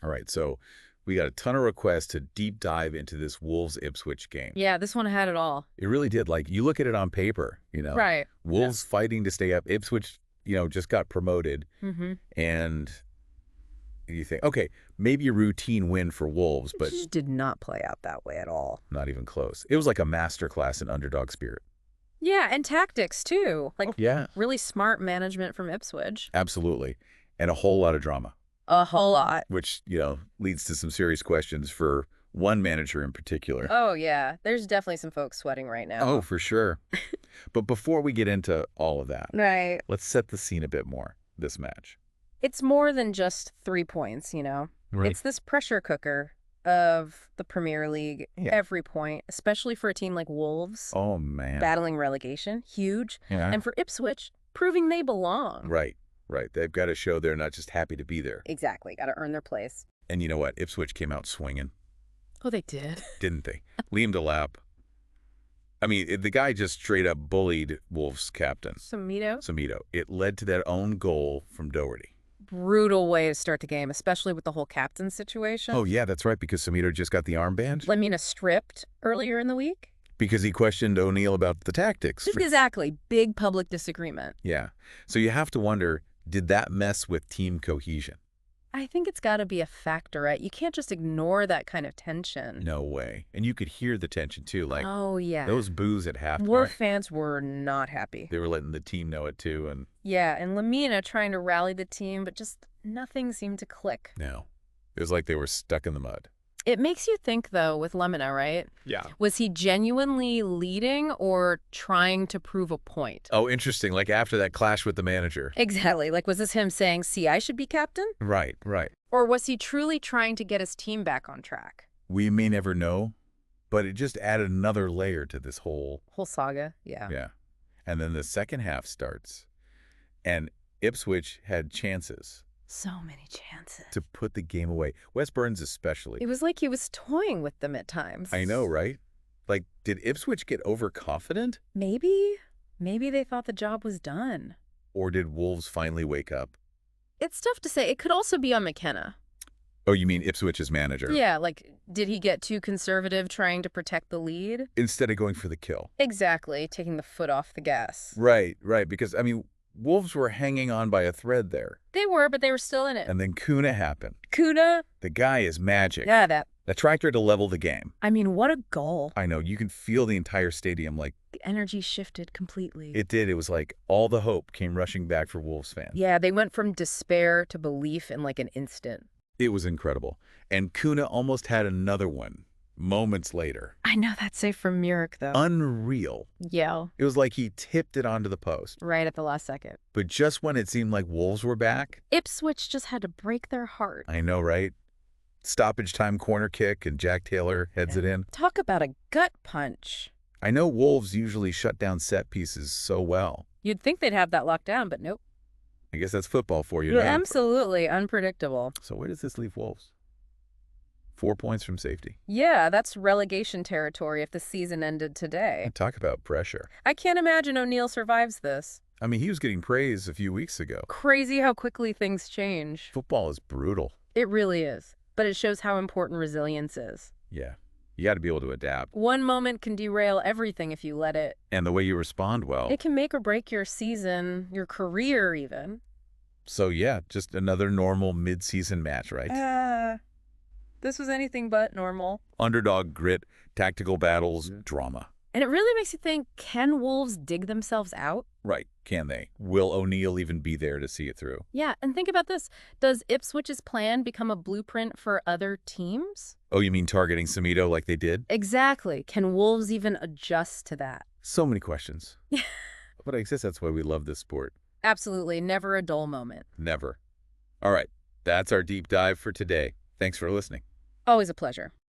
All right, so we got a ton of requests to deep dive into this Wolves-Ipswich game. Yeah, this one had it all. It really did. Like, you look at it on paper, Right. Wolves fighting to stay up. Ipswich, just got promoted. Mm-hmm. And you think, okay, maybe a routine win for Wolves, but It just did not play out that way at all. not even close. It was like a masterclass in underdog spirit. Yeah, and tactics, too. Like, Yeah, really smart management from Ipswich. absolutely. And a whole lot of drama, A whole lot. which, leads to some serious questions for one manager in particular. Oh, yeah. There's definitely some folks sweating right now. Oh, for sure. But before we get into all of that, Right. let's set the scene a bit more, this match. It's more than just 3 points, Right. It's this pressure cooker of the Premier League, Yeah. every point, especially for a team like Wolves, Oh, man. battling relegation, huge. Yeah. And for Ipswich, proving they belong. Right. They've got to show they're not just happy to be there. Exactly. Got to earn their place. And you know what? Ipswich came out swinging, Oh, they did. didn't they? Liam Delap. I mean, the guy just straight up bullied Wolves captain, Samito. It led to that own goal from Doherty. Brutal way to start the game, especially with the whole captain situation. Oh, yeah, that's right, because Samito just got the armband. Lemina stripped earlier in the week. Because he questioned O'Neill about the tactics. Exactly. Big public disagreement. Yeah. So you have to wonder, did that mess with team cohesion? I think it's got to be a factor, right? You can't just ignore that kind of tension. No way. And you could hear the tension, too. Like, Oh, yeah. those boos at halftime. Wolf fans were not happy. They were letting the team know it, too, and Yeah, and Lemina trying to rally the team, but just nothing seemed to click. no. It was like they were stuck in the mud. It makes you think, though, with Lemina, right? Yeah. Was he genuinely leading or trying to prove a point? Oh, interesting. Like after that clash with the manager. Exactly. Like, was this him saying, see, I should be captain? Right. Or was he truly trying to get his team back on track? We may never know, but it just added another layer to this whole... Whole saga, yeah. Yeah. And then the second half starts, and Ipswich had chances So many chances. to put the game away. Wes Burns especially. It was like he was toying with them at times. I know, right? Like, did Ipswich get overconfident? Maybe they thought the job was done. Or did Wolves finally wake up? It's tough to say. It could also be on McKenna. Oh, you mean Ipswich's manager? Yeah, like, did he get too conservative trying to protect the lead? Instead of going for the kill. Exactly, taking the foot off the gas. Right. Because, I mean, Wolves were hanging on by a thread there. They were, but they were still in it. And then Cunha happened. Cunha? The guy is magic. Yeah, that. That tractor to level the game. I mean, what a goal. I know. You can feel the entire stadium. Like, The energy shifted completely. it did. It was like all the hope came rushing back for Wolves fans. Yeah, they went from despair to belief in like an instant. It was incredible. And Cunha almost had another one moments later. I know that save from Murik, though. Unreal. Yeah, It was like he tipped it onto the post. right at the last second. But just when it seemed like Wolves were back, Ipswich just had to break their heart. I know, right? Stoppage time corner kick and Jack Taylor heads it in. Talk about a gut punch. I know Wolves usually shut down set pieces so well. You'd think they'd have that locked down, but nope. I guess that's football for you. Yeah, now. absolutely unpredictable. So where does this leave Wolves? 4 points from safety. Yeah, that's relegation territory if the season ended today. Talk about pressure. I can't imagine O'Neill survives this. I mean, he was getting praise a few weeks ago. Crazy how quickly things change. Football is brutal. It really is. But it shows how important resilience is. Yeah. You got to be able to adapt. One moment can derail everything if you let it. And the way you respond well. It can make or break your season, your career even. So yeah, just another normal mid-season match, right? This was anything but normal. Underdog grit, tactical battles, drama. And it really makes you think, can Wolves dig themselves out? Right, can they? Will O'Neill even be there to see it through? Yeah, and think about this. Does Ipswich's plan become a blueprint for other teams? Oh, you mean targeting Samito like they did? Exactly. Can Wolves even adjust to that? So many questions. But I guess that's why we love this sport. Absolutely. Never a dull moment. Never. All right, that's our deep dive for today. Thanks for listening. Always a pleasure.